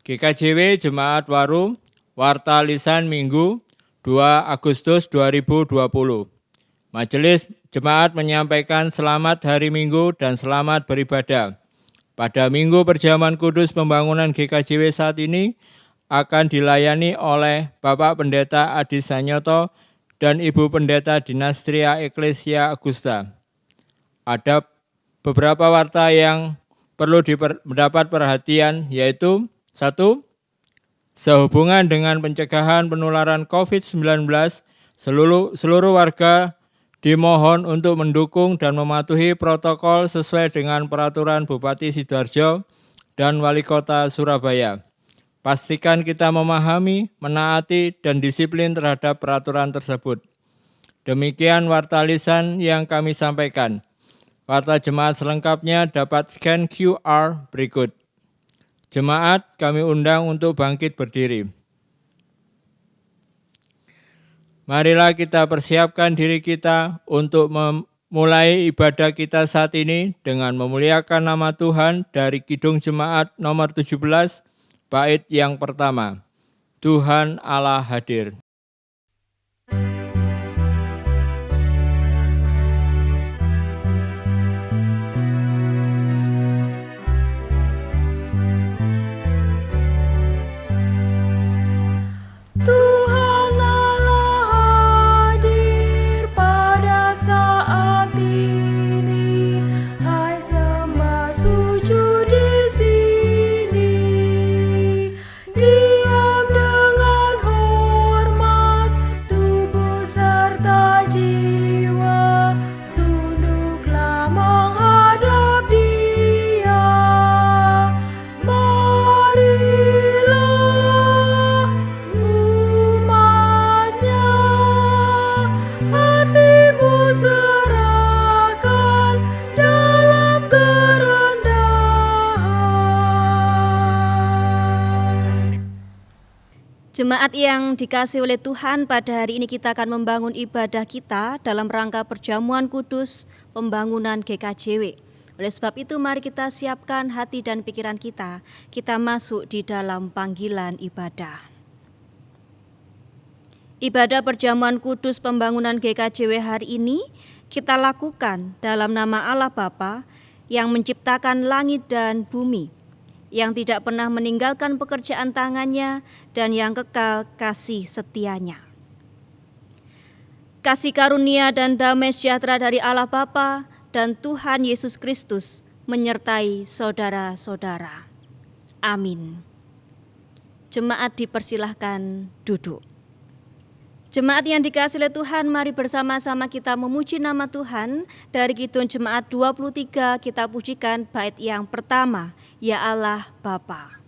GKJW Jemaat Waru, Warta Lisan Minggu 2 Agustus 2020. Majelis Jemaat menyampaikan selamat hari Minggu dan selamat beribadah. Pada Minggu Perjamuan Kudus Pembangunan GKJW saat ini akan dilayani oleh Bapak Pendeta Adi Sanyoto dan Ibu Pendeta Dinastria Eklesia Augusta. Ada beberapa warta yang perlu mendapat perhatian, yaitu 1. Sehubungan dengan pencegahan penularan COVID-19, seluruh warga dimohon untuk mendukung dan mematuhi protokol sesuai dengan peraturan Bupati Sidoarjo dan Wali Kota Surabaya. Pastikan kita memahami, menaati, dan disiplin terhadap peraturan tersebut. Demikian warta lisan yang kami sampaikan. Warta jemaat selengkapnya dapat scan QR berikut. Jemaat kami undang untuk bangkit berdiri. Marilah kita persiapkan diri kita untuk memulai ibadah kita saat ini dengan memuliakan nama Tuhan dari Kidung Jemaat nomor 17, bait yang pertama. Tuhan Allah hadir. Jemaat yang dikasihi oleh Tuhan, pada hari ini kita akan membangun ibadah kita dalam rangka perjamuan kudus pembangunan GKJW. Oleh sebab itu mari kita siapkan hati dan pikiran kita masuk di dalam panggilan ibadah. Ibadah perjamuan kudus pembangunan GKJW hari ini kita lakukan dalam nama Allah Bapa yang menciptakan langit dan bumi, yang tidak pernah meninggalkan pekerjaan tangannya dan yang kekal kasih setianya. Kasih karunia dan damai sejahtera dari Allah Bapa dan Tuhan Yesus Kristus menyertai saudara-saudara. Amin. Jemaat dipersilahkan duduk. Jemaat yang dikasihi oleh Tuhan, mari bersama-sama kita memuji nama Tuhan. Dari Kidung Jemaat 23 kita pujikan bait yang pertama, Ya Allah Bapa.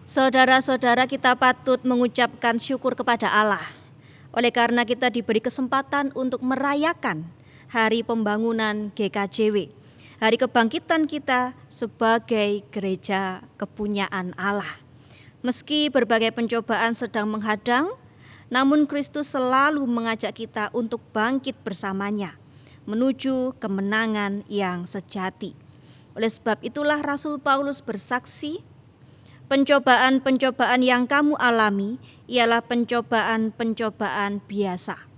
Saudara-saudara, kita patut mengucapkan syukur kepada Allah oleh karena kita diberi kesempatan untuk merayakan Hari Pembangunan GKJW, Hari Kebangkitan kita sebagai gereja kepunyaan Allah. Meski berbagai pencobaan sedang menghadang, namun Kristus selalu mengajak kita untuk bangkit bersamanya, menuju kemenangan yang sejati. Oleh sebab itulah Rasul Paulus bersaksi Pencobaan-pencobaan yang kamu alami ialah pencobaan-pencobaan biasa,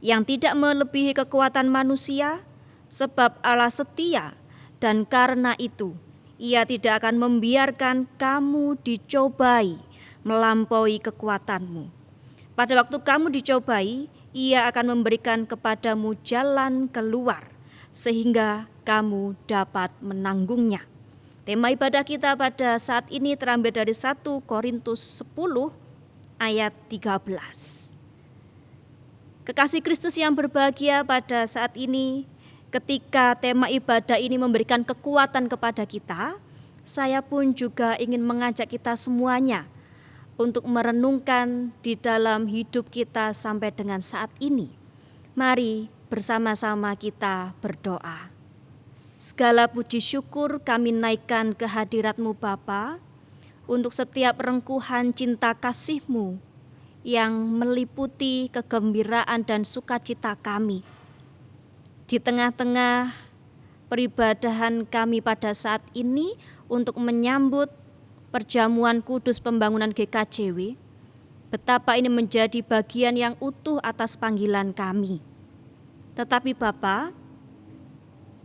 yang tidak melebihi kekuatan manusia, sebab Allah setia, dan karena itu Ia tidak akan membiarkan kamu dicobai melampaui kekuatanmu. Pada waktu kamu dicobai, Ia akan memberikan kepadamu jalan keluar, sehingga kamu dapat menanggungnya. Tema ibadah kita pada saat ini terambil dari 1 Korintus 10 ayat 13. Kekasih Kristus yang berbahagia, pada saat ini ketika tema ibadah ini memberikan kekuatan kepada kita, saya pun juga ingin mengajak kita semuanya untuk merenungkan di dalam hidup kita sampai dengan saat ini. Mari bersama-sama kita berdoa. Segala puji syukur kami naikkan ke hadirat-Mu Bapa, untuk setiap rengkuhan cinta kasih-Mu yang meliputi kegembiraan dan sukacita kami. Di tengah-tengah peribadahan kami pada saat ini untuk menyambut perjamuan kudus pembangunan GKJW, betapa ini menjadi bagian yang utuh atas panggilan kami. Tetapi Bapa,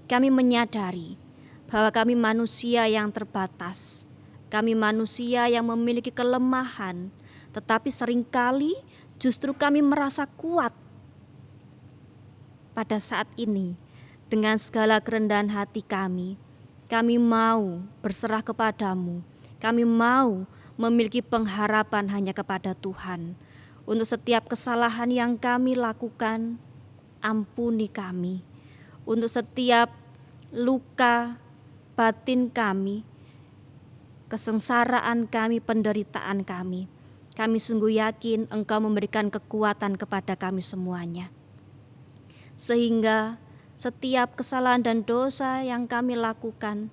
kami menyadari bahwa kami manusia yang terbatas. Kami manusia yang memiliki kelemahan, tetapi seringkali justru kami merasa kuat. Pada saat ini, dengan segala kerendahan hati kami mau berserah kepadamu. Kami mau memiliki pengharapan hanya kepada Tuhan. Untuk setiap kesalahan yang kami lakukan, ampuni kami. Untuk setiap luka batin kami, kesengsaraan kami, penderitaan kami sungguh yakin Engkau memberikan kekuatan kepada kami semuanya. Sehingga setiap kesalahan dan dosa yang kami lakukan,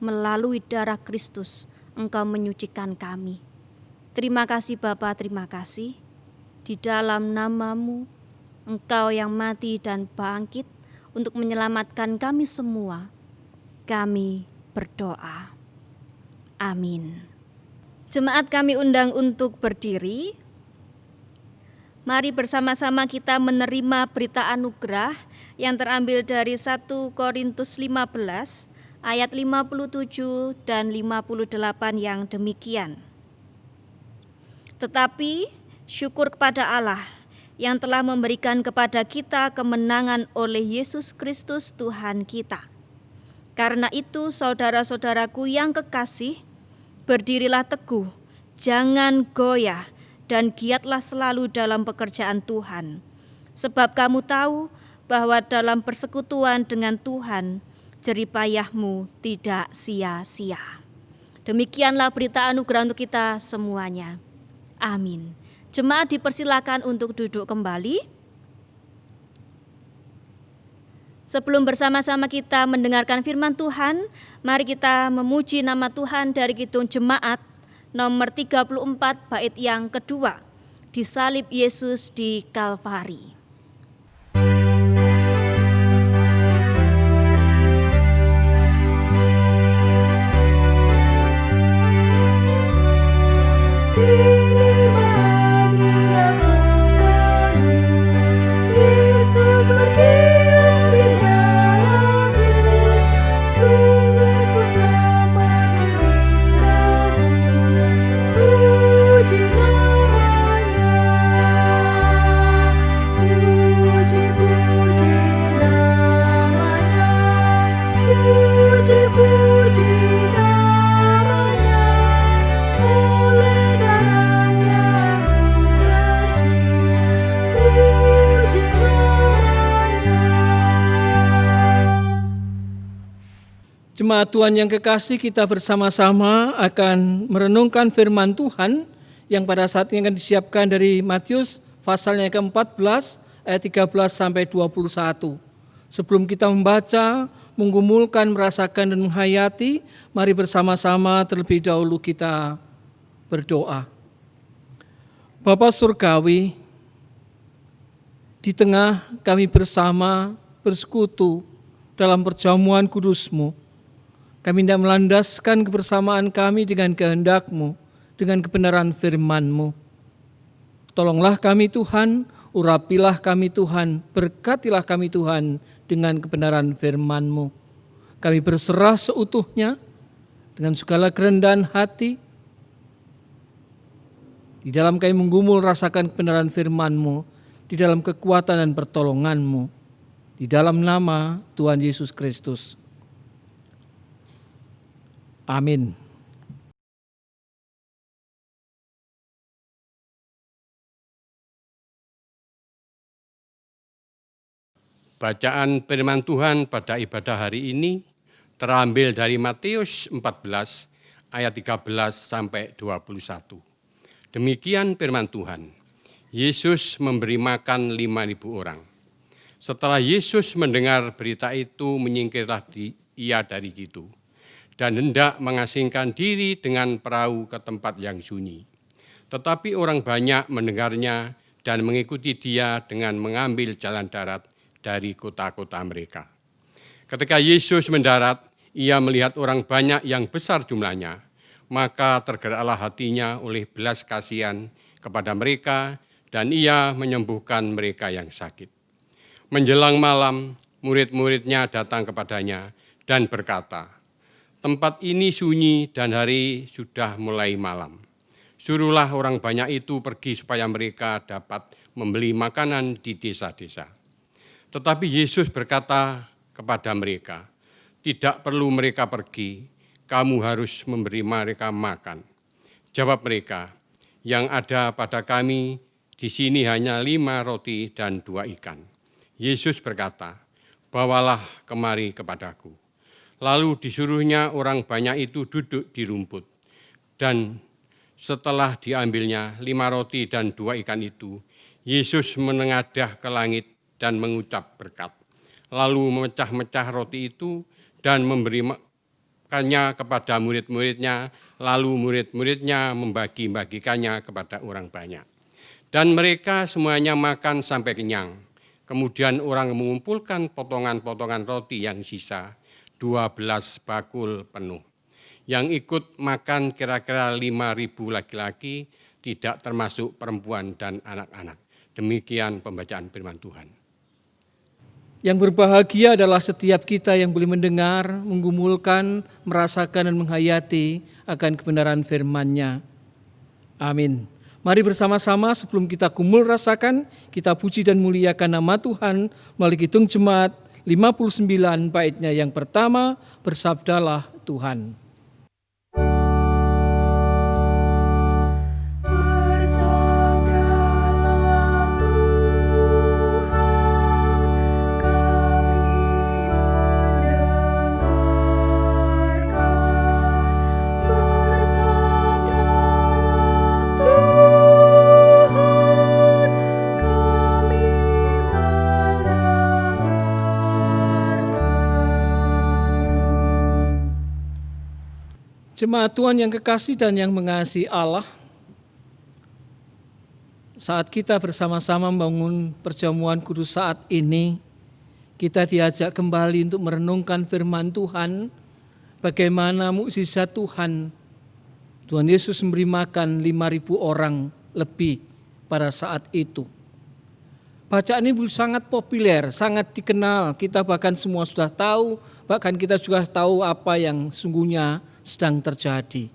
melalui darah Kristus, Engkau menyucikan kami. Terima kasih Bapa, terima kasih. Di dalam nama-Mu, Engkau yang mati dan bangkit untuk menyelamatkan kami semua, kami berdoa. Amin. Jemaat kami undang untuk berdiri. Mari bersama-sama kita menerima berita anugerah yang terambil dari 1 Korintus 15 ayat 57 dan 58 yang demikian. Tetapi syukur kepada Allah yang telah memberikan kepada kita kemenangan oleh Yesus Kristus Tuhan kita. Karena itu saudara-saudaraku yang kekasih, berdirilah teguh, jangan goyah, dan giatlah selalu dalam pekerjaan Tuhan. Sebab kamu tahu bahwa dalam persekutuan dengan Tuhan, jeripayahmu tidak sia-sia. Demikianlah berita anugerah untuk kita semuanya. Amin. Jemaat dipersilakan untuk duduk kembali. Sebelum bersama-sama kita mendengarkan firman Tuhan, mari kita memuji nama Tuhan dari Kidung Jemaat nomor 34 bait yang kedua, Disalib Yesus di Kalvari. Jemaat Tuhan yang kekasih, kita bersama-sama akan merenungkan firman Tuhan yang pada saat ini akan disiapkan dari Matius pasalnya ke-14 ayat 13 sampai 21. Sebelum kita membaca, menggumulkan, merasakan dan menghayati, mari bersama-sama terlebih dahulu kita berdoa. Bapa Surgawi, di tengah kami bersama bersekutu dalam perjamuan kudus-Mu, Kami tidak melandaskan kebersamaan kami dengan kehendak-Mu, dengan kebenaran firman-Mu. Tolonglah kami Tuhan, urapilah kami Tuhan, berkatilah kami Tuhan dengan kebenaran firman-Mu. Kami berserah seutuhnya dengan segala kerendahan hati. Di dalam kami menggumul rasakan kebenaran firman-Mu, di dalam kekuatan dan pertolongan-Mu, di dalam nama Tuhan Yesus Kristus. Amin. Bacaan firman Tuhan pada ibadah hari ini terambil dari Matius 14 ayat 13 sampai 21. Demikian firman Tuhan. Yesus memberi makan 5.000 orang. Setelah Yesus mendengar berita itu, menyingkirlah ia dari situ dan hendak mengasingkan diri dengan perahu ke tempat yang sunyi. Tetapi orang banyak mendengarnya dan mengikuti dia dengan mengambil jalan darat dari kota-kota mereka. Ketika Yesus mendarat, ia melihat orang banyak yang besar jumlahnya, maka tergeraklah hatinya oleh belas kasihan kepada mereka, dan ia menyembuhkan mereka yang sakit. Menjelang malam, murid-muridnya datang kepadanya dan berkata, "Tempat ini sunyi dan hari sudah mulai malam. Suruhlah orang banyak itu pergi supaya mereka dapat membeli makanan di desa-desa." Tetapi Yesus berkata kepada mereka, "Tidak perlu mereka pergi, kamu harus memberi mereka makan." Jawab mereka, "Yang ada pada kami di sini hanya 5 roti dan 2 ikan." Yesus berkata, "Bawalah kemari kepadaku." Lalu disuruhnya orang banyak itu duduk di rumput. Dan setelah diambilnya 5 roti dan 2 ikan itu, Yesus menengadah ke langit dan mengucap berkat. Lalu memecah-mecah roti itu dan memberikannya kepada murid-muridnya. Lalu murid-muridnya membagi-bagikannya kepada orang banyak. Dan mereka semuanya makan sampai kenyang. Kemudian orang mengumpulkan potongan-potongan roti yang sisa, 12 bakul penuh. Yang ikut makan kira-kira 5.000 laki-laki, tidak termasuk perempuan dan anak-anak. Demikian pembacaan firman Tuhan. Yang berbahagia adalah setiap kita yang boleh mendengar, menggumulkan, merasakan dan menghayati akan kebenaran firman-Nya. Amin. Mari bersama-sama sebelum kita gumul rasakan, kita puji dan muliakan nama Tuhan melalui Kidung Jemaat 59 baitnya yang pertama, bersabdalah Tuhan. Jemaat Tuhan yang kekasih dan yang mengasihi Allah, saat kita bersama-sama membangun perjamuan kudus saat ini, kita diajak kembali untuk merenungkan firman Tuhan, bagaimana mukjizat Tuhan. Tuhan Yesus memberi makan 5.000 orang lebih pada saat itu. Bacaan ini sangat populer, sangat dikenal, kita bahkan semua sudah tahu, bahkan kita juga tahu apa yang sungguhnya sedang terjadi.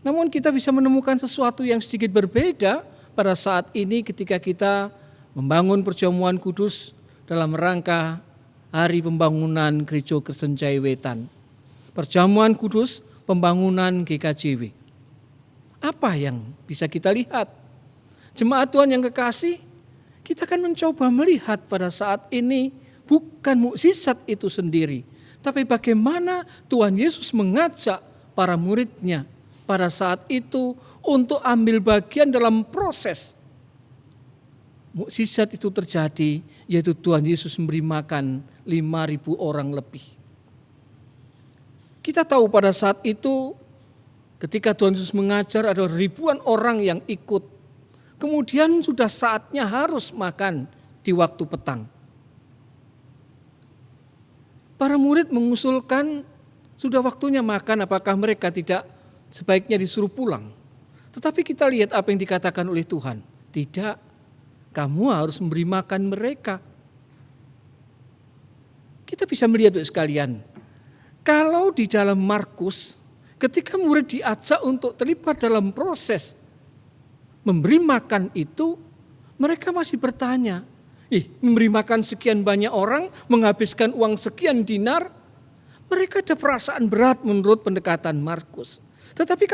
Namun kita bisa menemukan sesuatu yang sedikit berbeda pada saat ini ketika kita membangun perjamuan kudus dalam rangka Hari Pembangunan Gereja Kristen Jaya Wetan. Perjamuan kudus pembangunan GKJW. Apa yang bisa kita lihat? Jemaat Tuhan yang kekasih, kita akan mencoba melihat pada saat ini bukan mukjizat itu sendiri, tapi bagaimana Tuhan Yesus mengajak para murid-Nya pada saat itu untuk ambil bagian dalam proses mukjizat itu terjadi, yaitu Tuhan Yesus memberi makan 5.000 orang lebih. Kita tahu pada saat itu ketika Tuhan Yesus mengajar ada ribuan orang yang ikut. Kemudian sudah saatnya harus makan di waktu petang. Para murid mengusulkan Sudah waktunya makan, apakah mereka tidak sebaiknya disuruh pulang? Tetapi kita lihat apa yang dikatakan oleh Tuhan. Tidak, kamu harus memberi makan mereka. Kita bisa melihat sekalian, kalau di dalam Markus, ketika murid diajak untuk terlibat dalam proses memberi makan itu, mereka masih bertanya, memberi makan sekian banyak orang, menghabiskan uang sekian dinar, mereka ada perasaan berat menurut pendekatan Markus. Tetapi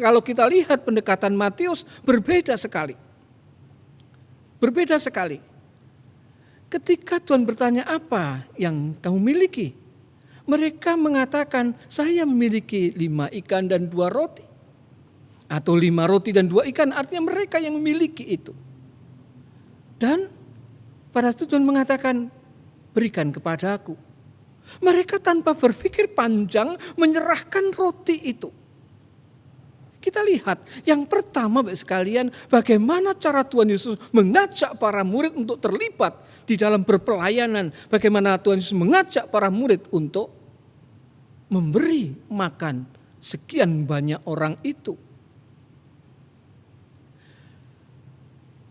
kalau kita lihat pendekatan Matius, berbeda sekali. Berbeda sekali. Ketika Tuhan bertanya, apa yang kamu miliki? Mereka mengatakan, saya memiliki 5 ikan dan 2 roti. Atau 5 roti dan 2 ikan, artinya mereka yang memiliki itu. Dan pada saat Tuhan mengatakan, berikan kepada aku. Mereka tanpa berpikir panjang menyerahkan roti itu. Kita lihat yang pertama sekalian, bagaimana cara Tuhan Yesus mengajak para murid untuk terlibat di dalam berpelayanan. Bagaimana Tuhan Yesus mengajak para murid untuk memberi makan sekian banyak orang itu.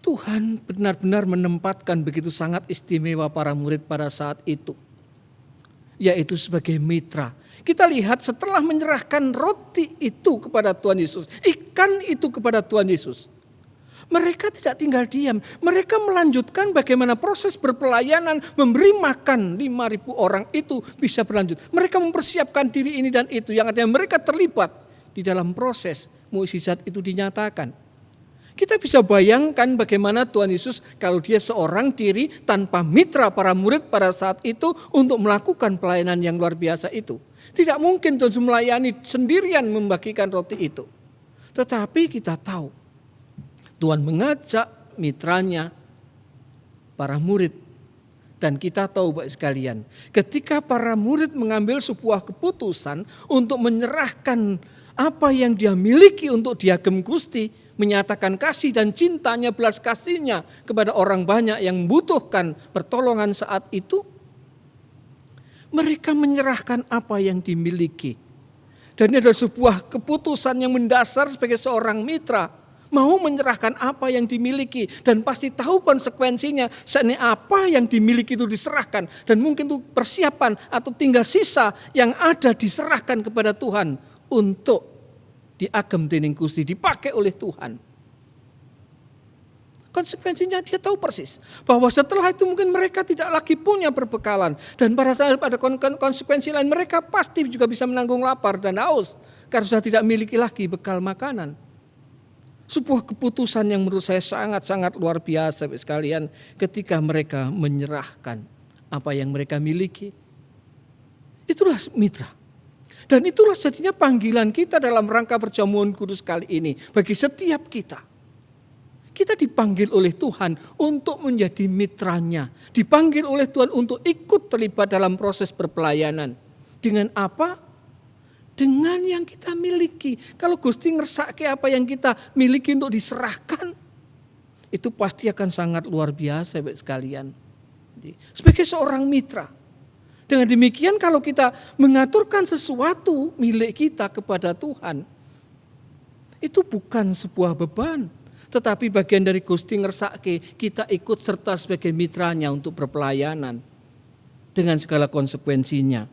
Tuhan benar-benar menempatkan begitu sangat istimewa para murid pada saat itu, yaitu sebagai mitra. Kita lihat setelah menyerahkan roti itu kepada Tuhan Yesus, ikan itu kepada Tuhan Yesus, mereka tidak tinggal diam. Mereka melanjutkan bagaimana proses berpelayanan, memberi makan 5.000 orang itu bisa berlanjut. Mereka mempersiapkan diri ini dan itu, yang artinya mereka terlibat di dalam proses mukjizat itu dinyatakan. Kita bisa bayangkan bagaimana Tuhan Yesus kalau dia seorang diri tanpa mitra para murid pada saat itu untuk melakukan pelayanan yang luar biasa itu. Tidak mungkin Tuhan Yesus melayani sendirian membagikan roti itu. Tetapi kita tahu Tuhan mengajak mitranya, para murid. Dan kita tahu Bapak sekalian, ketika para murid mengambil sebuah keputusan untuk menyerahkan apa yang dia miliki untuk diagem Gusti, menyatakan kasih dan cintanya, belas kasihnya kepada orang banyak yang membutuhkan pertolongan saat itu, mereka menyerahkan apa yang dimiliki. Dan ini adalah sebuah keputusan yang mendasar sebagai seorang mitra, mau menyerahkan apa yang dimiliki dan pasti tahu konsekuensinya. Seandainya apa yang dimiliki itu diserahkan dan mungkin itu persiapan atau tinggal sisa yang ada diserahkan kepada Tuhan untuk diagem dening Gusti, dipakai oleh Tuhan. Konsekuensinya dia tahu persis bahwa setelah itu mungkin mereka tidak lagi punya perbekalan, dan pada saat ada konsekuensi lain mereka pasti juga bisa menanggung lapar dan haus karena sudah tidak memiliki lagi bekal makanan. Sebuah keputusan yang menurut saya sangat-sangat luar biasa sekalian ketika mereka menyerahkan apa yang mereka miliki. Itulah mitra. Dan itulah jadinya panggilan kita dalam rangka perjamuan kudus kali ini. Bagi setiap kita. Kita dipanggil oleh Tuhan untuk menjadi mitranya. Dipanggil oleh Tuhan untuk ikut terlibat dalam proses berpelayanan. Dengan apa? Dengan yang kita miliki. Kalau Gusti ngersake apa yang kita miliki untuk diserahkan, itu pasti akan sangat luar biasa sekalian. Sebagai seorang mitra. Dengan demikian kalau kita mengaturkan sesuatu milik kita kepada Tuhan, itu bukan sebuah beban, tetapi bagian dari Gusti ngersake kita ikut serta sebagai mitranya untuk berpelayanan dengan segala konsekuensinya.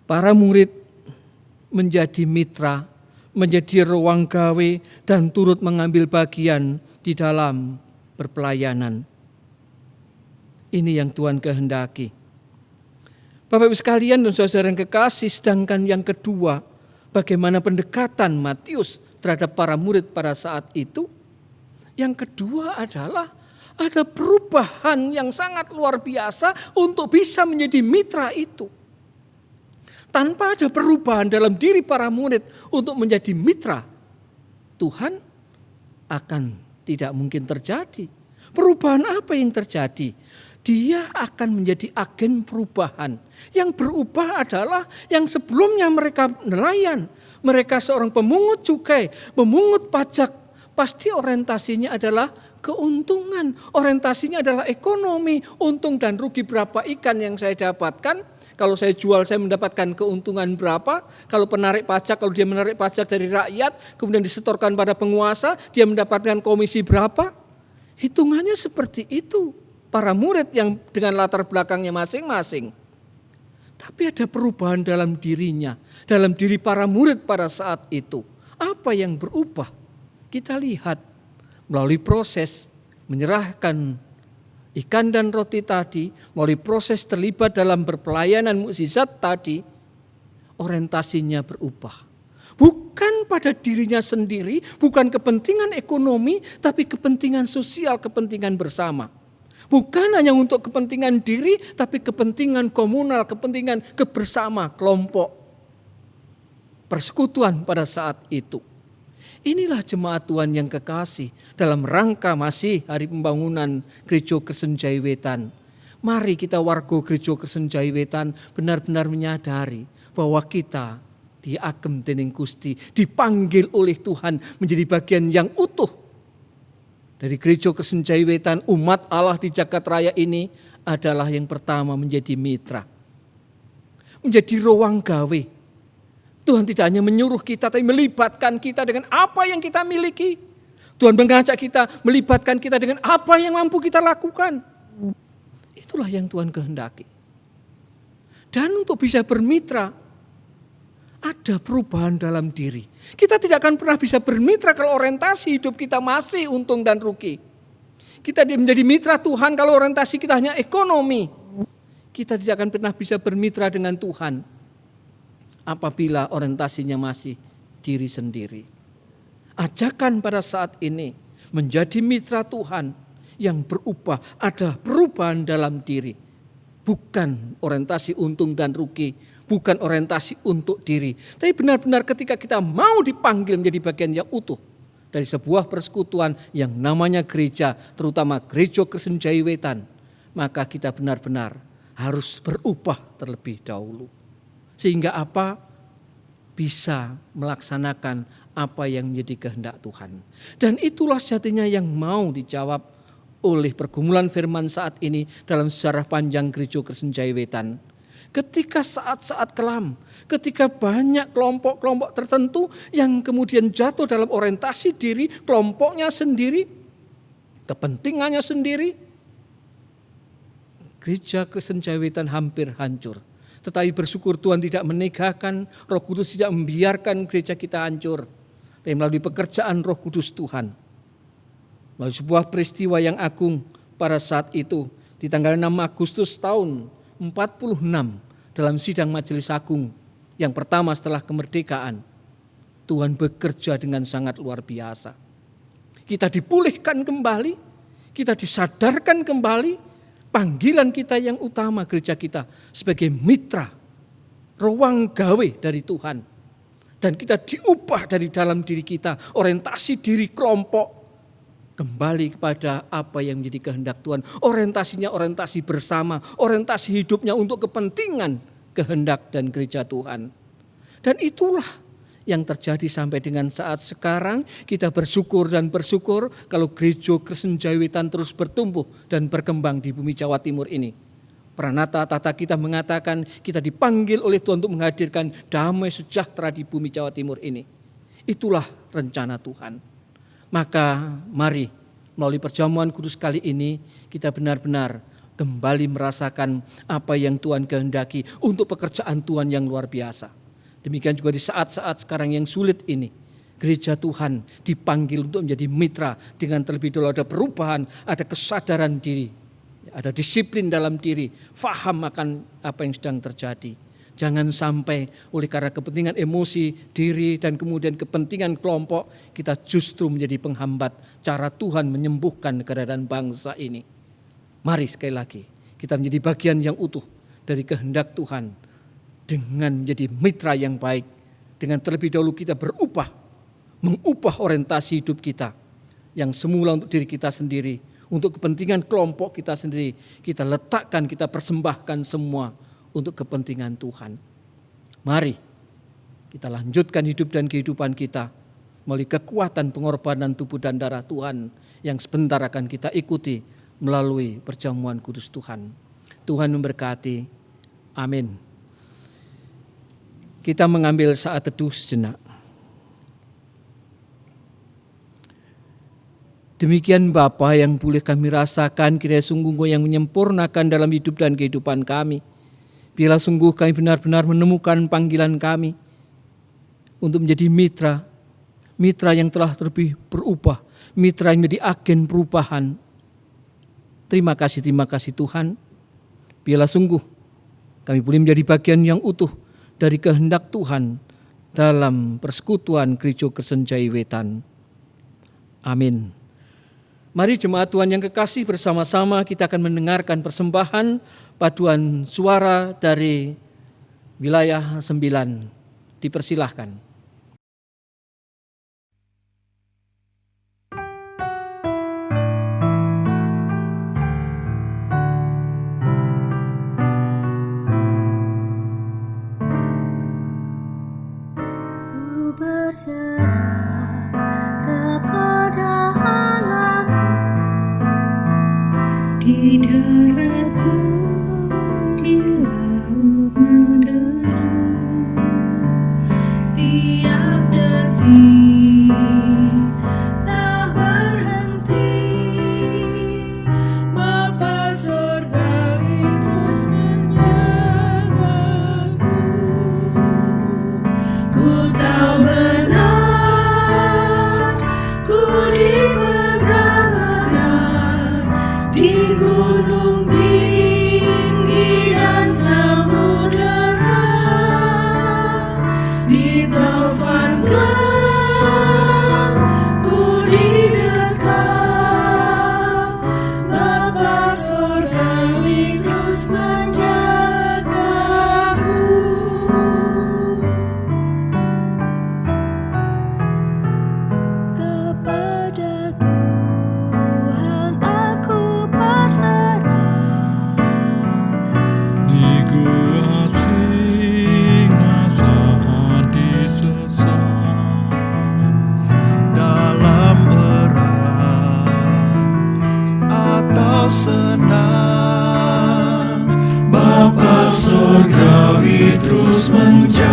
Para murid menjadi mitra, menjadi ruang gawe dan turut mengambil bagian di dalam berpelayanan. Ini yang Tuhan kehendaki. Bapak Ibu sekalian dan saudara yang kekasih, sedangkan yang kedua, bagaimana pendekatan Matius terhadap para murid pada saat itu. Yang kedua adalah ada perubahan yang sangat luar biasa untuk bisa menjadi mitra itu. Tanpa ada perubahan dalam diri para murid untuk menjadi mitra, Tuhan akan tidak mungkin terjadi. Perubahan apa yang terjadi? Dia akan menjadi agen perubahan. Yang berubah adalah yang sebelumnya mereka nelayan. Mereka seorang pemungut cukai, pemungut pajak. Pasti orientasinya adalah keuntungan. Orientasinya adalah ekonomi, untung dan rugi berapa ikan yang saya dapatkan. Kalau saya jual saya mendapatkan keuntungan berapa. Kalau dia menarik pajak dari rakyat, kemudian disetorkan pada penguasa, dia mendapatkan komisi berapa. Hitungannya seperti itu. Para murid yang dengan latar belakangnya masing-masing. Tapi ada perubahan dalam dirinya, dalam diri para murid pada saat itu. Apa yang berubah? Kita lihat melalui proses menyerahkan ikan dan roti tadi, melalui proses terlibat dalam berpelayanan mukjizat tadi, orientasinya berubah. Bukan pada dirinya sendiri, bukan kepentingan ekonomi, tapi kepentingan sosial, kepentingan bersama. Bukan hanya untuk kepentingan diri, tapi kepentingan komunal, kepentingan kebersama kelompok persekutuan pada saat itu. Inilah jemaat Tuhan yang kekasih dalam rangka masih hari pembangunan Gereja Kristen Jaya Wetan. Mari kita warga Gereja Kristen Jaya Wetan benar-benar menyadari bahwa kita diagem dening Gusti, dipanggil oleh Tuhan menjadi bagian yang utuh dari Gereja Kristen Jaya Wetan. Umat Allah di jagat raya ini adalah yang pertama menjadi mitra, menjadi ruang gawe. Tuhan tidak hanya menyuruh kita, tapi melibatkan kita dengan apa yang kita miliki. Tuhan mengajak kita, melibatkan kita dengan apa yang mampu kita lakukan. Itulah yang Tuhan kehendaki. Dan untuk bisa bermitra, ada perubahan dalam diri. Kita tidak akan pernah bisa bermitra kalau orientasi hidup kita masih untung dan rugi. Kita menjadi mitra Tuhan kalau orientasi kita hanya ekonomi. Kita tidak akan pernah bisa bermitra dengan Tuhan apabila orientasinya masih diri sendiri. Ajakan pada saat ini menjadi mitra Tuhan yang berubah, ada perubahan dalam diri. Bukan orientasi untung dan rugi, bukan orientasi untuk diri. Tapi benar-benar ketika kita mau dipanggil menjadi bagian yang utuh dari sebuah persekutuan yang namanya gereja, terutama Gereja Kristen Jaya Wetan, maka kita benar-benar harus berubah terlebih dahulu. Sehingga apa? Bisa melaksanakan apa yang menjadi kehendak Tuhan. Dan itulah sejatinya yang mau dijawab oleh pergumulan firman saat ini dalam sejarah panjang Gereja Kristen Jaya Wetan. Ketika saat-saat kelam, ketika banyak kelompok-kelompok tertentu yang kemudian jatuh dalam orientasi diri, kelompoknya sendiri, kepentingannya sendiri, Gereja Kristen Jaya Wetan hampir hancur. Tetapi bersyukur Tuhan tidak menegakkan, Roh Kudus tidak membiarkan gereja kita hancur. Tapi melalui pekerjaan Roh Kudus Tuhan, melalui sebuah peristiwa yang agung pada saat itu, di tanggal 6 Agustus tahun 46 dalam sidang Majelis Agung yang pertama setelah kemerdekaan, Tuhan bekerja dengan sangat luar biasa. Kita dipulihkan kembali, kita disadarkan kembali, panggilan kita yang utama gereja kita sebagai mitra, ruang gawe dari Tuhan. Dan kita diubah dari dalam diri kita, orientasi diri kelompok, kembali kepada apa yang menjadi kehendak Tuhan. Orientasinya orientasi bersama, orientasi hidupnya untuk kepentingan kehendak dan gereja Tuhan. Dan itulah yang terjadi sampai dengan saat sekarang. Kita bersyukur dan bersyukur kalau Gereja Kristen Jaya Wetan terus bertumbuh dan berkembang di bumi Jawa Timur ini. Pranata Tata kita mengatakan kita dipanggil oleh Tuhan untuk menghadirkan damai sejahtera di bumi Jawa Timur ini. Itulah rencana Tuhan. Maka mari melalui perjamuan kudus kali ini kita benar-benar kembali merasakan apa yang Tuhan kehendaki untuk pekerjaan Tuhan yang luar biasa. Demikian juga di saat-saat sekarang yang sulit ini, gereja Tuhan dipanggil untuk menjadi mitra dengan terlebih dahulu ada perubahan, ada kesadaran diri, ada disiplin dalam diri, faham akan apa yang sedang terjadi. Jangan sampai oleh karena kepentingan emosi diri dan kemudian kepentingan kelompok, kita justru menjadi penghambat cara Tuhan menyembuhkan keadaan bangsa ini. Mari sekali lagi kita menjadi bagian yang utuh dari kehendak Tuhan, dengan menjadi mitra yang baik, dengan terlebih dahulu kita berubah, mengubah orientasi hidup kita, yang semula untuk diri kita sendiri, untuk kepentingan kelompok kita sendiri, kita letakkan, kita persembahkan semua untuk kepentingan Tuhan. Mari kita lanjutkan hidup dan kehidupan kita, melalui kekuatan pengorbanan tubuh dan darah Tuhan yang sebentar akan kita ikuti melalui perjamuan kudus Tuhan. Tuhan memberkati. Amin. Kita mengambil saat teduh sejenak. Demikian Bapa yang boleh kami rasakan, kiranya sungguh Engkau yang menyempurnakan dalam hidup dan kehidupan kami. Bila sungguh kami benar-benar menemukan panggilan kami untuk menjadi mitra yang telah terlebih berubah, mitra yang menjadi agen perubahan. Terima kasih Tuhan. Bila sungguh kami boleh menjadi bagian yang utuh dari kehendak Tuhan dalam persekutuan Gereja Kristen Jaya Wetan. Amin. Mari jemaat Tuhan yang kekasih, bersama-sama kita akan mendengarkan persembahan paduan suara dari wilayah 9. Dipersilahkan. Ku berserah kepada Allahku di darat pun, di laut menderu, tiap detik tak berhenti. Bapa Surgawi terus menjagaku. Ku tahu benar, ku dipegang erat di gunung tinggi dan samudera, di taufan gelap ku didekat. Bapa Surgawi terus menjagaku. Kepada Tuhan aku berserah, Di gua singa saat disesat, dalam berat atau senang, Bapa Surgawi terus menjagaku.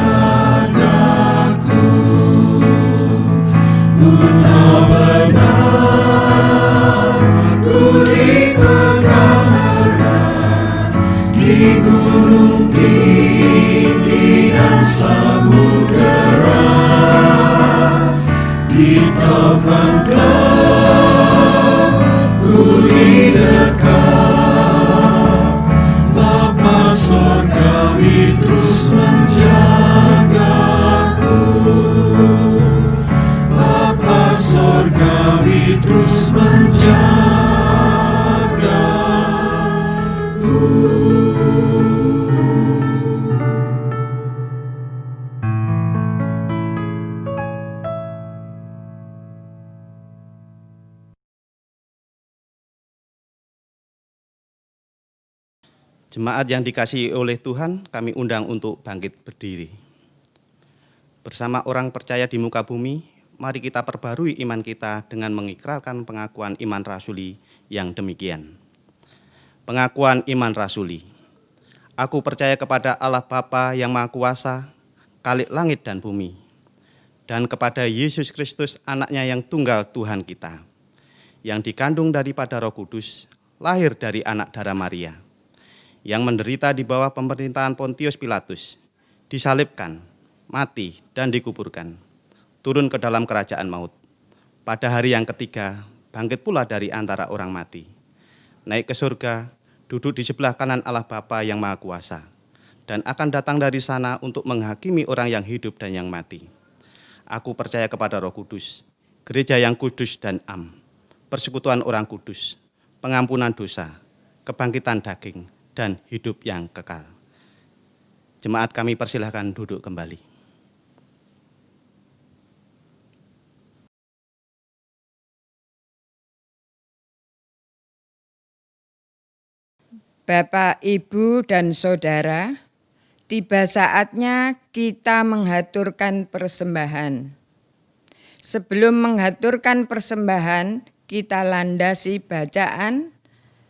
Ku tahu benar, ku dipegang erat di gunung tinggi dan samudera, di taufan gelap ku didekat. Bapa Surgawi terus menjagaku. Bapa Surgawi terus menjagaku. Jemaat yang dikasihi oleh Tuhan, kami undang untuk bangkit berdiri. Bersama orang percaya di muka bumi, mari kita perbarui iman kita dengan mengikrarkan pengakuan iman rasuli yang demikian. Pengakuan iman rasuli. Aku percaya kepada Allah Bapa yang Maha Kuasa, Khalik langit dan bumi, dan kepada Yesus Kristus, anaknya yang tunggal Tuhan kita, yang dikandung daripada Roh Kudus, lahir dari anak darah Maria, yang menderita di bawah pemerintahan Pontius Pilatus, disalibkan, mati, dan dikuburkan, turun ke dalam kerajaan maut. Pada hari yang ketiga, bangkit pula dari antara orang mati, naik ke surga, duduk di sebelah kanan Allah Bapa yang Maha Kuasa, dan akan datang dari sana untuk menghakimi orang yang hidup dan yang mati. Aku percaya kepada Roh Kudus, gereja yang kudus dan am, persekutuan orang kudus, pengampunan dosa, kebangkitan daging, dan hidup yang kekal. Jemaat kami persilahkan duduk kembali. Bapak, Ibu, dan Saudara, tiba saatnya kita menghaturkan persembahan. Sebelum mengaturkan persembahan, kita landasi bacaan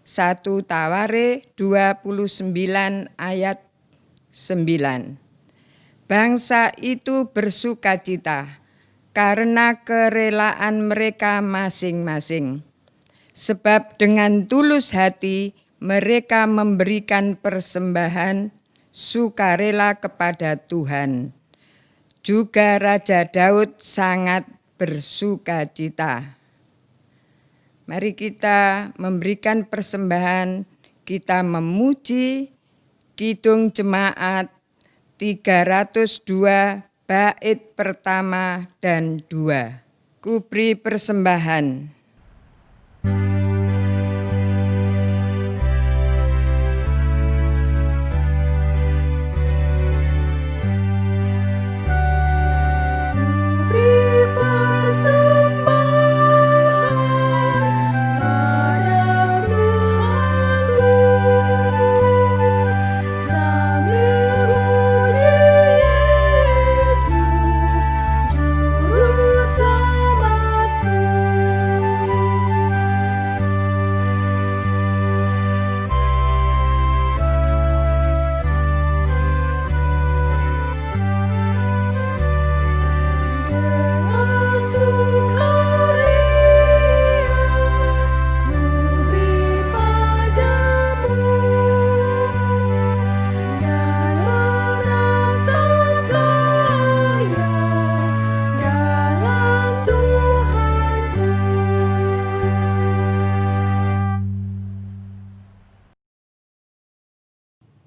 1 Tawarikh 29 ayat 9. Bangsa itu bersukacita karena kerelaan mereka masing-masing. Sebab dengan tulus hati mereka memberikan persembahan sukarela kepada Tuhan. Juga Raja Daud sangat bersukacita. Mari kita memberikan persembahan, kita memuji Kidung Jemaat 302 bait pertama dan 2. Kuberi persembahan.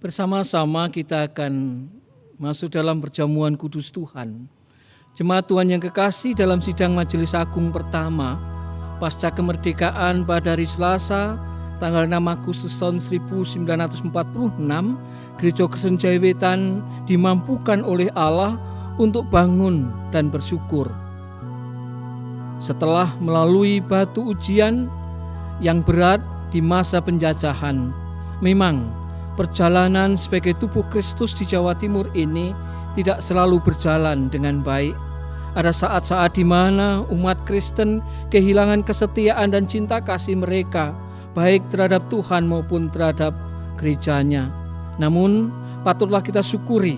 Bersama-sama kita akan masuk dalam perjamuan kudus Tuhan. Jemaat Tuhan yang kekasih, dalam sidang Majelis Agung pertama pasca kemerdekaan pada hari Selasa tanggal 6 Agustus tahun 1946, Gereja Kristen Jaiwetan dimampukan oleh Allah untuk bangun dan bersyukur. Setelah melalui batu ujian yang berat di masa penjajahan, memang perjalanan sebagai tubuh Kristus di Jawa Timur ini tidak selalu berjalan dengan baik. Ada saat-saat di mana umat Kristen kehilangan kesetiaan dan cinta kasih mereka, baik terhadap Tuhan maupun terhadap gerejanya. Namun, patutlah kita syukuri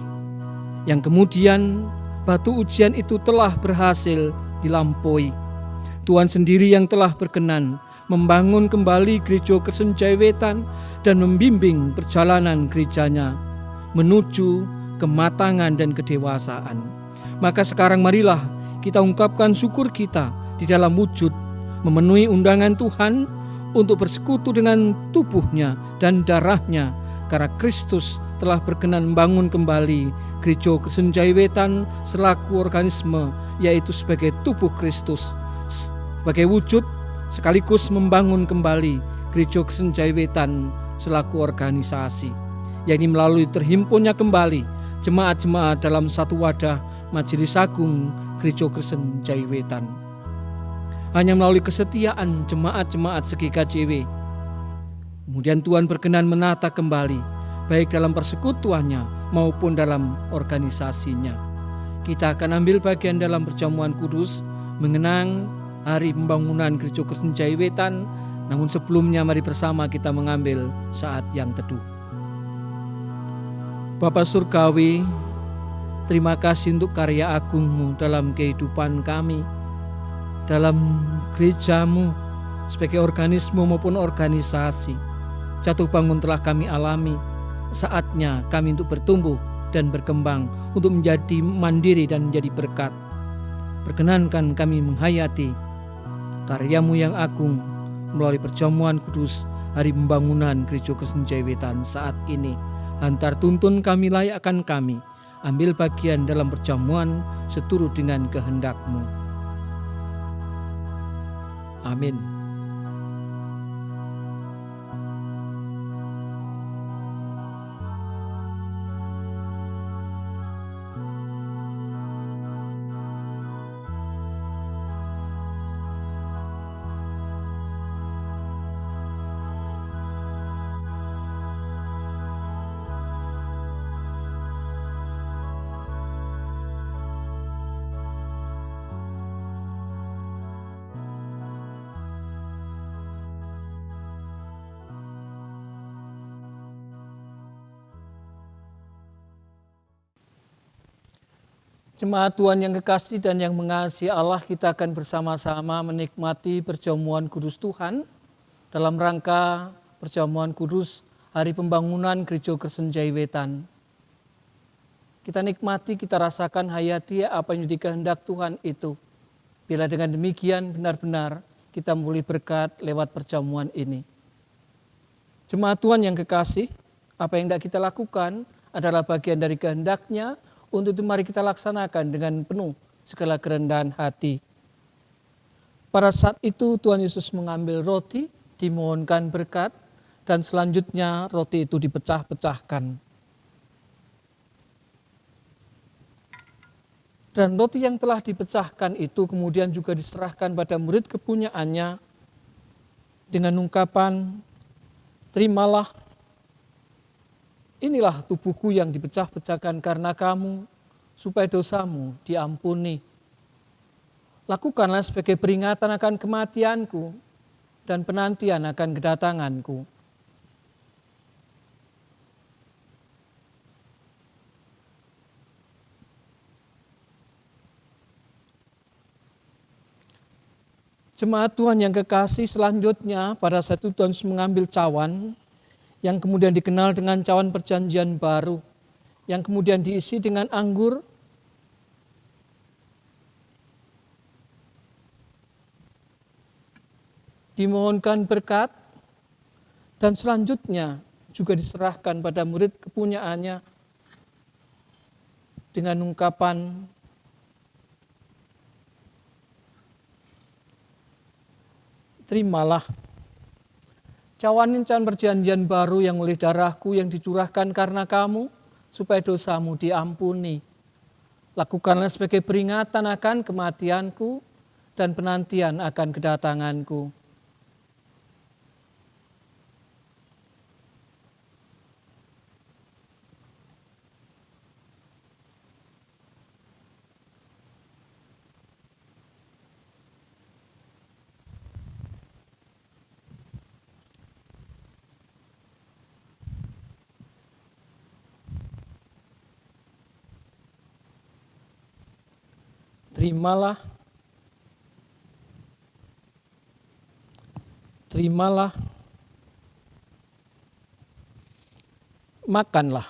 yang kemudian batu ujian itu telah berhasil dilampaui. Tuhan sendiri yang telah berkenan membangun kembali Gereja Kristen Jaiwetan dan membimbing perjalanan gerejanya menuju kematangan dan kedewasaan. Maka sekarang marilah kita ungkapkan syukur kita di dalam wujud memenuhi undangan Tuhan untuk bersekutu dengan tubuhnya dan darahnya, karena Kristus telah berkenan membangun kembali Gereja Kristen Jaiwetan selaku organisme, yaitu sebagai tubuh Kristus, sebagai wujud sekaligus membangun kembali Gereja Kristen Jaiwetan selaku organisasi, yakni melalui terhimpunnya kembali jemaat-jemaat dalam satu wadah Majelis Agung Gereja Kristen Jaiwetan. Hanya melalui kesetiaan jemaat-jemaat seGKJW, kemudian Tuhan berkenan menata kembali, baik dalam persekutuannya maupun dalam organisasinya. Kita akan ambil bagian dalam perjamuan kudus, mengenang hari pembangunan Gereja Kristen Jaiwetan. Namun sebelumnya mari bersama kita mengambil saat yang teduh. Bapa Surgawi, terima kasih untuk karya agung-Mu dalam kehidupan kami, dalam gereja-Mu sebagai organisme maupun organisasi. Jatuh bangun telah kami alami, saatnya kami untuk bertumbuh dan berkembang, untuk menjadi mandiri dan menjadi berkat. Perkenankan kami menghayati karya-Mu yang agung melalui perjamuan kudus hari pembangunan Gereja Kristen Jaiwetan saat ini. Hantar tuntun kami, layakkan kami ambil bagian dalam perjamuan seturut dengan kehendak-Mu. Amin. Jemaat Tuhan yang kekasih dan yang mengasihi Allah, kita akan bersama-sama menikmati perjamuan kudus Tuhan dalam rangka perjamuan kudus Hari Pembangunan Gereja Kristen Jaiwetan. Kita nikmati, kita rasakan, hayati apa yang jadi kehendak Tuhan itu. Bila dengan demikian benar-benar kita boleh berkat lewat perjamuan ini. Jemaat Tuhan yang kekasih, apa yang tidak kita lakukan adalah bagian dari kehendak-Nya. Untuk itu mari kita laksanakan dengan penuh segala kerendahan hati. Pada saat itu Tuhan Yesus mengambil roti, dimohonkan berkat, dan selanjutnya roti itu dipecah-pecahkan. Dan roti yang telah dipecahkan itu kemudian juga diserahkan pada murid kepunyaannya dengan ungkapan, terimalah, inilah tubuhku yang dipecah-pecahkan karena kamu, supaya dosamu diampuni. Lakukanlah sebagai peringatan akan kematianku dan penantian akan kedatanganku. Jemaat Tuhan yang kekasih, selanjutnya pada saat itu Tuhan mengambil cawan yang kemudian dikenal dengan cawan perjanjian baru, yang kemudian diisi dengan anggur, dimohonkan berkat, dan selanjutnya juga diserahkan pada murid kepunyaannya dengan ungkapan, terimalah. Cawan perjanjian baru yang oleh darahku yang dicurahkan karena kamu, supaya dosamu diampuni. Lakukanlah sebagai peringatan akan kematianku dan penantian akan kedatanganku. Terimalah, terimalah, makanlah.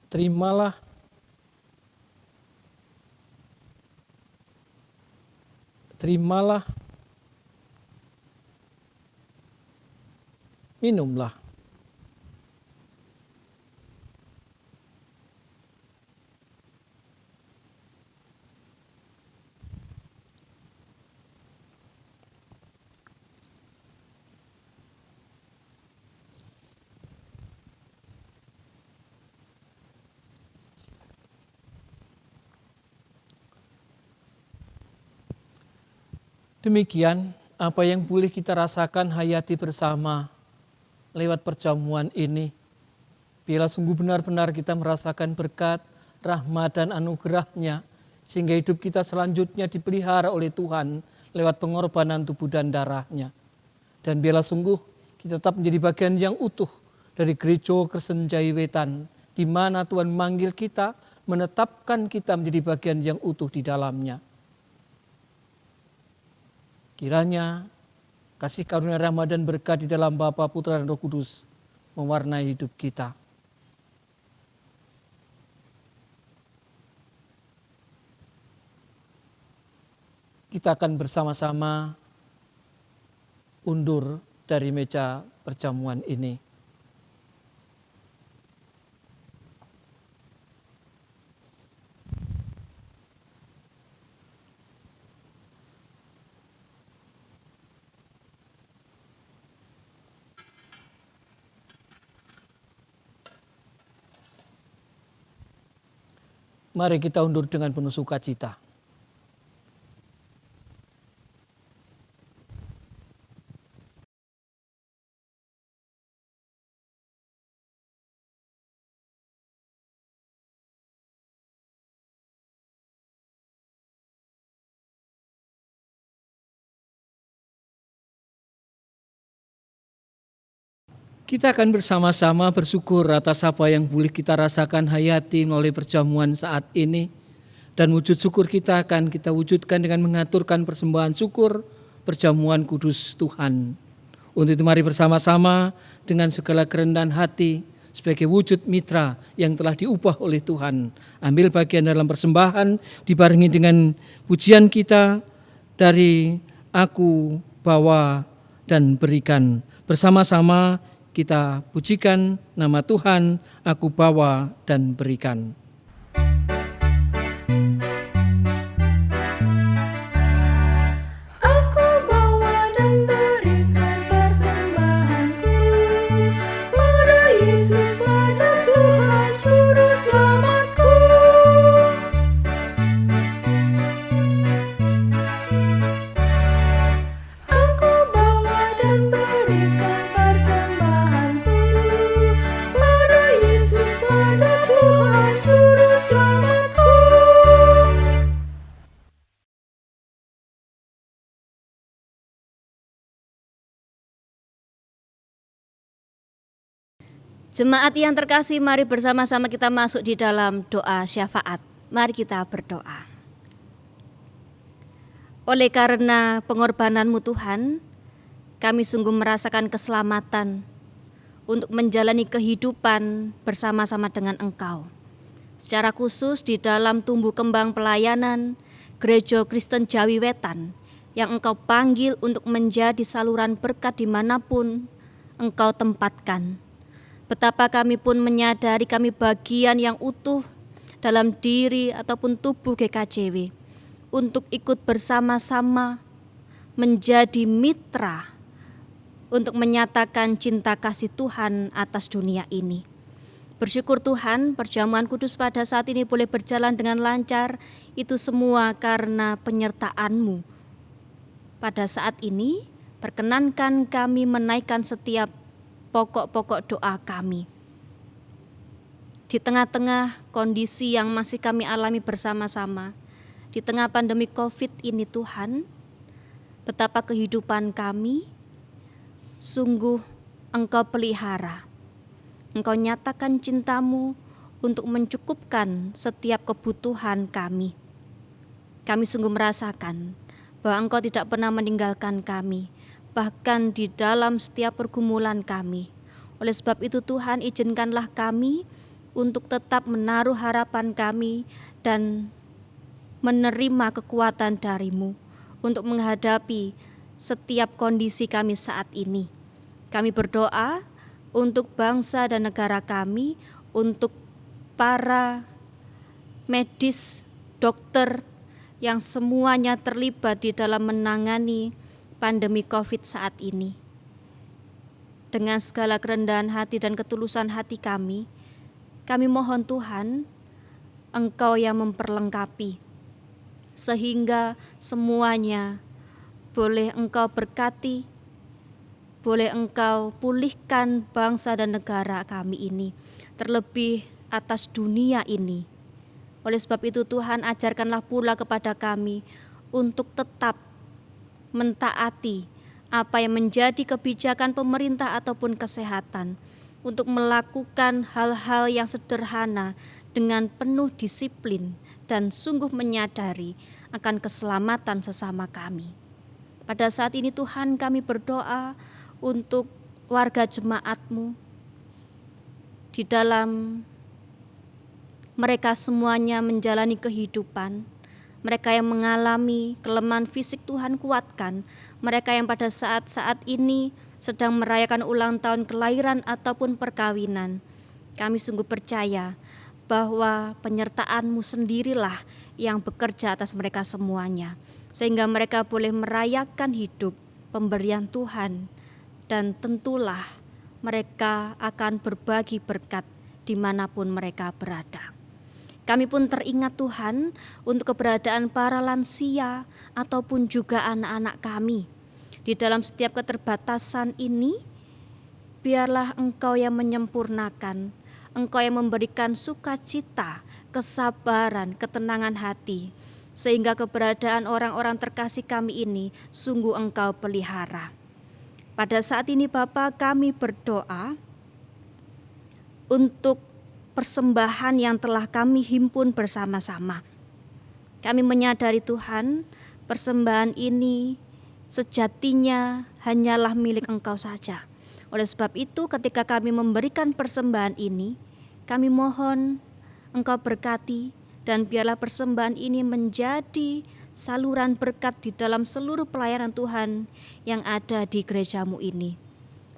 Terimalah, terimalah, minumlah. Demikian apa yang boleh kita rasakan, hayati bersama lewat perjamuan ini. Bila sungguh benar-benar kita merasakan berkat, rahmat dan anugerah-Nya, sehingga hidup kita selanjutnya dipelihara oleh Tuhan lewat pengorbanan tubuh dan darah-Nya. Dan bila sungguh kita tetap menjadi bagian yang utuh dari Gereja Kristen Jaiwetan, di mana Tuhan memanggil kita, menetapkan kita menjadi bagian yang utuh di dalamnya. Kiranya kasih karunia rahmat dan berkat di dalam Bapa, Putra dan Roh Kudus mewarnai hidup kita. Kita akan bersama-sama undur dari meja perjamuan ini. Mari kita undur dengan penuh sukacita. Kita akan bersama-sama bersyukur atas apa yang boleh kita rasakan hayati melalui perjamuan saat ini. Dan wujud syukur kita akan kita wujudkan dengan mengaturkan persembahan syukur perjamuan kudus Tuhan. Untuk itu mari bersama-sama dengan segala kerendahan hati sebagai wujud mitra yang telah diubah oleh Tuhan. Ambil bagian dalam persembahan dibarengi dengan pujian kita dari Aku bawa dan berikan. Bersama-sama kita pujikan nama Tuhan, Aku bawa dan berikan. Aku bawa dan berikan persembahanku pada Yesus, pada Tuhan Juru Selamatku. Aku bawa dan berikan persembahanku pada Yesus, pada Tuhan Juru Selamatku. Jemaat yang terkasih, mari bersama-sama kita masuk di dalam doa syafaat. Mari kita berdoa. Oleh karena pengorbanan-Mu Tuhan, kami sungguh merasakan keselamatan untuk menjalani kehidupan bersama-sama dengan Engkau. Secara khusus di dalam tumbuh kembang pelayanan Gereja Kristen Jawi Wetan yang Engkau panggil untuk menjadi saluran berkat dimanapun Engkau tempatkan. Betapa kami pun menyadari kami bagian yang utuh dalam diri ataupun tubuh GKJW untuk ikut bersama-sama menjadi mitra untuk menyatakan cinta kasih Tuhan atas dunia ini. Bersyukur Tuhan, perjamuan kudus pada saat ini boleh berjalan dengan lancar, itu semua karena penyertaan-Mu. Pada saat ini, perkenankan kami menaikkan setiap pokok-pokok doa kami. Di tengah-tengah kondisi yang masih kami alami bersama-sama, di tengah pandemi COVID ini Tuhan, betapa kehidupan kami sungguh Engkau pelihara. Engkau nyatakan cinta-Mu untuk mencukupkan setiap kebutuhan kami. Kami sungguh merasakan bahwa Engkau tidak pernah meninggalkan kami, bahkan di dalam setiap pergumulan kami. Oleh sebab itu Tuhan, izinkanlah kami untuk tetap menaruh harapan kami dan menerima kekuatan dari-Mu untuk menghadapi setiap kondisi kami saat ini. Kami berdoa untuk bangsa dan negara kami, untuk para medis, dokter yang semuanya terlibat di dalam menangani pandemi COVID saat ini. Dengan segala kerendahan hati dan ketulusan hati kami mohon Tuhan, Engkau yang memperlengkapi, sehingga semuanya boleh Engkau berkati, boleh Engkau pulihkan bangsa dan negara kami ini, terlebih atas dunia ini. Oleh sebab itu Tuhan, ajarkanlah pula kepada kami untuk tetap mentaati apa yang menjadi kebijakan pemerintah ataupun kesehatan, untuk melakukan hal-hal yang sederhana dengan penuh disiplin dan sungguh menyadari akan keselamatan sesama kami. Pada saat ini Tuhan, kami berdoa untuk warga jemaat-Mu di dalam mereka semuanya menjalani kehidupan. Mereka yang mengalami kelemahan fisik, Tuhan kuatkan. Mereka yang pada saat-saat ini sedang merayakan ulang tahun kelahiran ataupun perkawinan. Kami sungguh percaya bahwa penyertaan-Mu sendirilah yang bekerja atas mereka semuanya, sehingga mereka boleh merayakan hidup pemberian Tuhan, dan tentulah mereka akan berbagi berkat dimanapun mereka berada. Kami pun teringat Tuhan untuk keberadaan para lansia ataupun juga anak-anak kami. Di dalam setiap keterbatasan ini, biarlah Engkau yang menyempurnakan, Engkau yang memberikan sukacita, kesabaran, ketenangan hati, sehingga keberadaan orang-orang terkasih kami ini sungguh Engkau pelihara. Pada saat ini Bapa, kami berdoa untuk persembahan yang telah kami himpun bersama-sama. Kami menyadari Tuhan, persembahan ini sejatinya hanyalah milik Engkau saja. Oleh sebab itu, ketika kami memberikan persembahan ini, kami mohon Engkau berkati dan biarlah persembahan ini menjadi saluran berkat di dalam seluruh pelayanan Tuhan yang ada di gerejamu ini.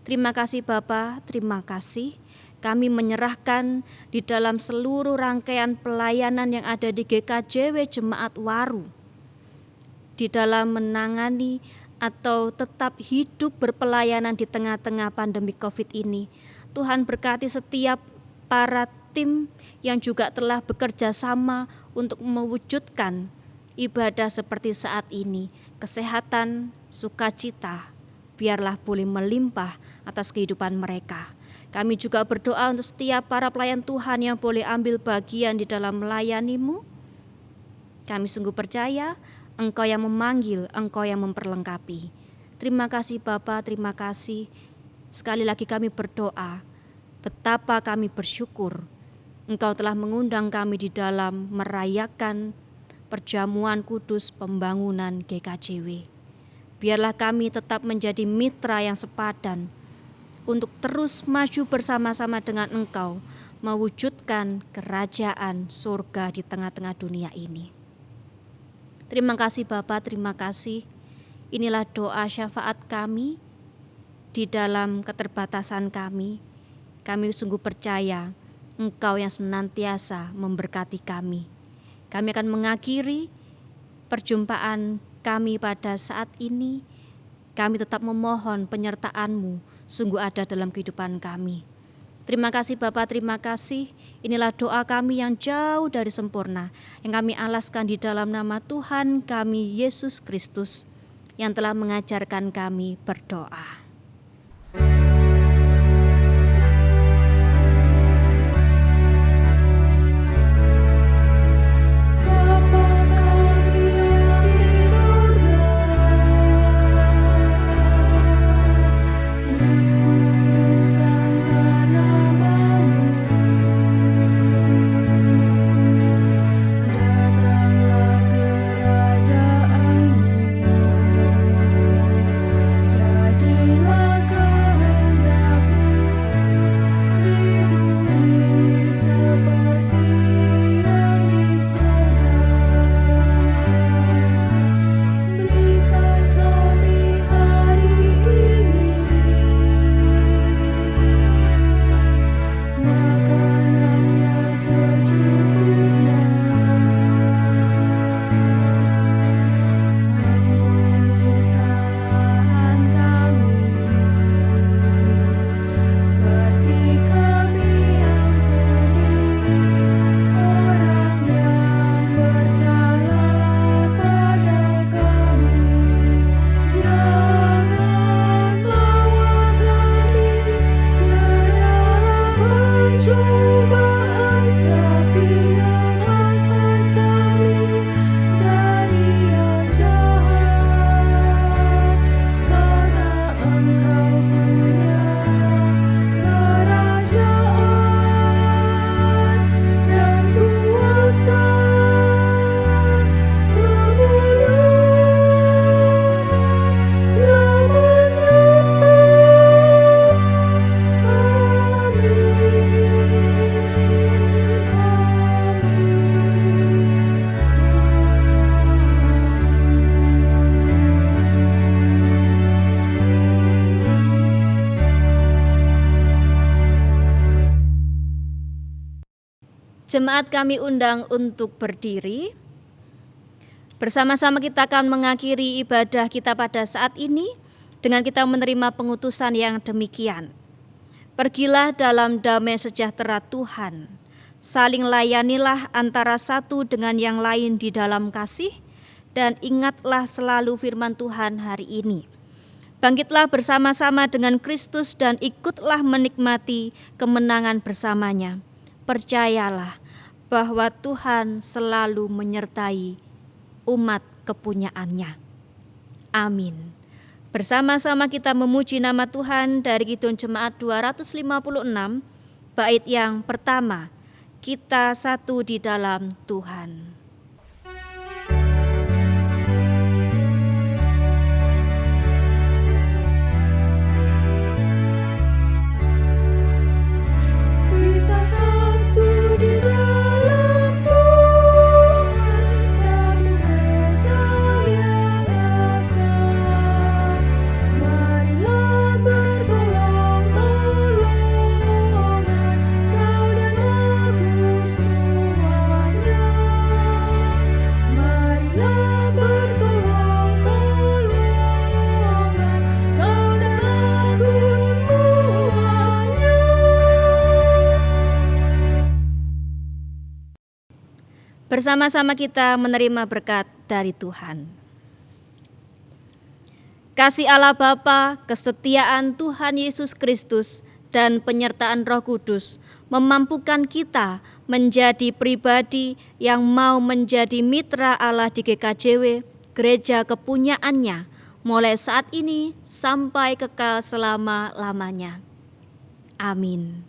Terima kasih Bapa, terima kasih. Kami menyerahkan di dalam seluruh rangkaian pelayanan yang ada di GKJW Jemaat Waru, di dalam menangani atau tetap hidup berpelayanan di tengah-tengah pandemi COVID ini. Tuhan berkati setiap para tim yang juga telah bekerja sama untuk mewujudkan ibadah seperti saat ini. Kesehatan, sukacita, biarlah boleh melimpah atas kehidupan mereka. Kami juga berdoa untuk setiap para pelayan Tuhan yang boleh ambil bagian di dalam melayani-Mu. Kami sungguh percaya Engkau yang memanggil, Engkau yang memperlengkapi. Terima kasih Bapa, terima kasih. Sekali lagi kami berdoa, betapa kami bersyukur Engkau telah mengundang kami di dalam merayakan perjamuan kudus pembangunan GKJW. Biarlah kami tetap menjadi mitra yang sepadan untuk terus maju bersama-sama dengan Engkau, mewujudkan kerajaan surga di tengah-tengah dunia ini. Terima kasih Bapa, terima kasih. Inilah doa syafaat kami di dalam keterbatasan kami. Kami sungguh percaya Engkau yang senantiasa memberkati kami. Kami akan mengakhiri perjumpaan kami pada saat ini. Kami tetap memohon penyertaan-Mu sungguh ada dalam kehidupan kami. Terima kasih Bapa, terima kasih. Inilah doa kami yang jauh dari sempurna, yang kami alaskan di dalam nama Tuhan kami Yesus Kristus, yang telah mengajarkan kami berdoa. Jemaat kami undang untuk berdiri. Bersama-sama kita akan mengakhiri ibadah kita pada saat ini dengan kita menerima pengutusan yang demikian. Pergilah dalam damai sejahtera Tuhan. Saling layanilah antara satu dengan yang lain di dalam kasih, dan ingatlah selalu firman Tuhan hari ini. Bangkitlah bersama-sama dengan Kristus dan ikutlah menikmati kemenangan bersamanya. Percayalah bahwa Tuhan selalu menyertai umat kepunyaannya. Amin. Bersama-sama kita memuji nama Tuhan dari Kidung Jemaat 256, bait yang pertama, kita satu di dalam Tuhan. Kita satu di dalam Tuhan, satu gereja yang asa. Marilah bertolong-tolongan, kau dan aku semuanya. Marilah bertolong-tolongan, kau dan aku semuanya. Bersama-sama kita menerima berkat dari Tuhan. Kasih Allah Bapa, kesetiaan Tuhan Yesus Kristus, dan penyertaan Roh Kudus memampukan kita menjadi pribadi yang mau menjadi mitra Allah di GKJW, gereja kepunyaannya, mulai saat ini sampai kekal selama-lamanya. Amin.